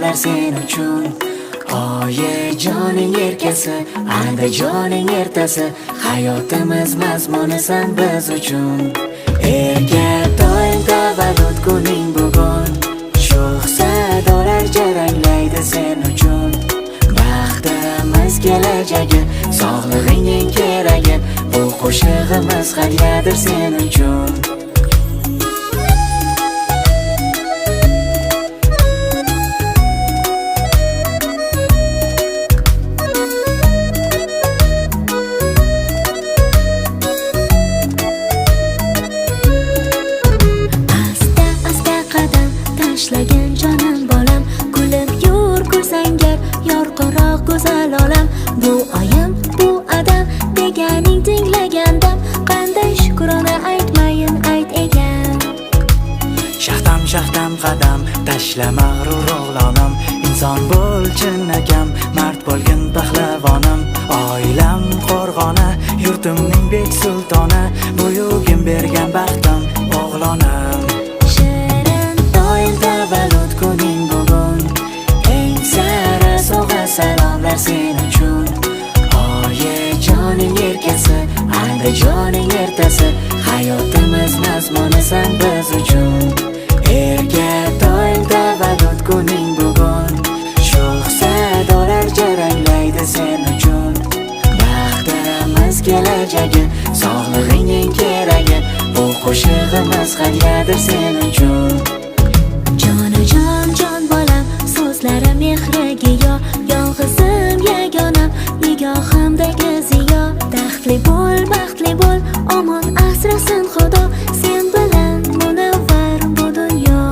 salomlar sen uchun. Oyijoning erkasi, andijoning ertasi, hayotimiz mazmunisan biz uchun. Erga doim tavallud kuning bugun, sho'x-sadolar jaranglaydi sen uchun. Baxtimiz kelajagi, sog'lig'ing eng keragi, bu qo'shig'imiz hadyadir sen uchun. Tashlagan jonim bolam, kulib yur ko'rsangar yorqinroq go'zal olam. Bu oyim, bu adam deganing tinglagandam, qanday shukrona aytmayin ayt ekan. Shaxtam shaxtam qadam tashla mag'rur o'g'lonim, inson bo'l chinakam, mard bo'lgin pahlavonim. Oilam qo'rg'oni, yurtimning bek sultoni, buyugim bergan baxtim o'g'lonim. Tavallud kuning bugun, eng sara sovg'a salomlar sen uchun. Oyijoning erkasi, andijoning ertasi, hayotimiz mazmunisan biz uchun. Erga doim tavallud kuning bugun, sho'x-sadolar jaranglaydi sen uchun. Baxtimiz kelajagi, sog'lig'ing eng keragi, bu qo'shig'imiz hadyadir sen uchun. Jonajon jon bolam, so'zlari mehriga yo, yolg'izim yagonam, nigohimdagi ziyo. Baxtli bo'l, omon asrasin Xudo, sen bilan munavvar bu dunyo.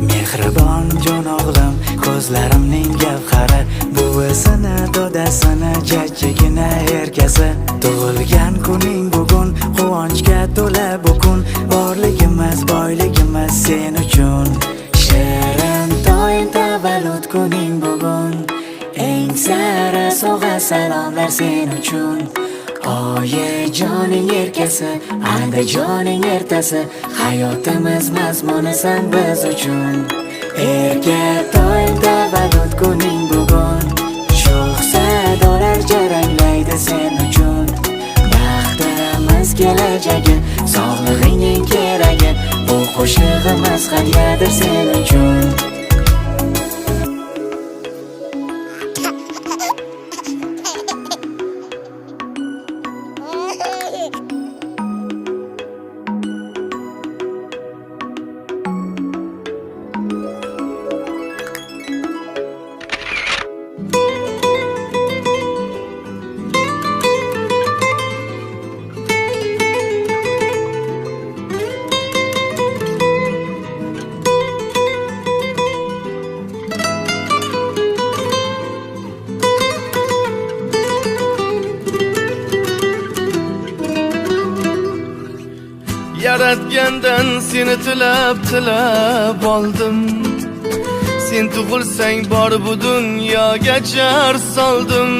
Mehribon jon o'g'lim, ko'zlarimning gavhari, buvisini, dodasini, jajjigina erkasi. Tug'ilgan kuning bugun, quvonchga to'la bu kun, borligimiz, boyligimiz sen uchun. Shirin doim tavallud kuning bugun, eng sara sovg'a salomlar sen uchun. Oyijoning erkasi, andijoning ertasi, hayotimiz mazmunisan biz uchun. Erga doim tavallud kuning bugun, sho'x-sadolar jaranglaydi sen uchun. Baxtimiz kelajagi, sog'lig'ing eng keragi, bu qo'shig'imiz hadyadir sen uchun. Yaratgandan seni tilab oldim. Sen tug'ilsang bor bu dunyoga jar soldim.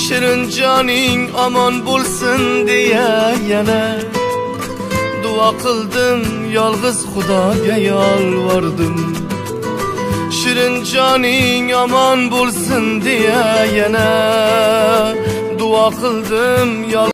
Shirin joning omon bo'lsin deya yana duo qildim, yolg'iz Xudoga yolvordim. Shirin joning omon bo'lsin deya yana duo qildim.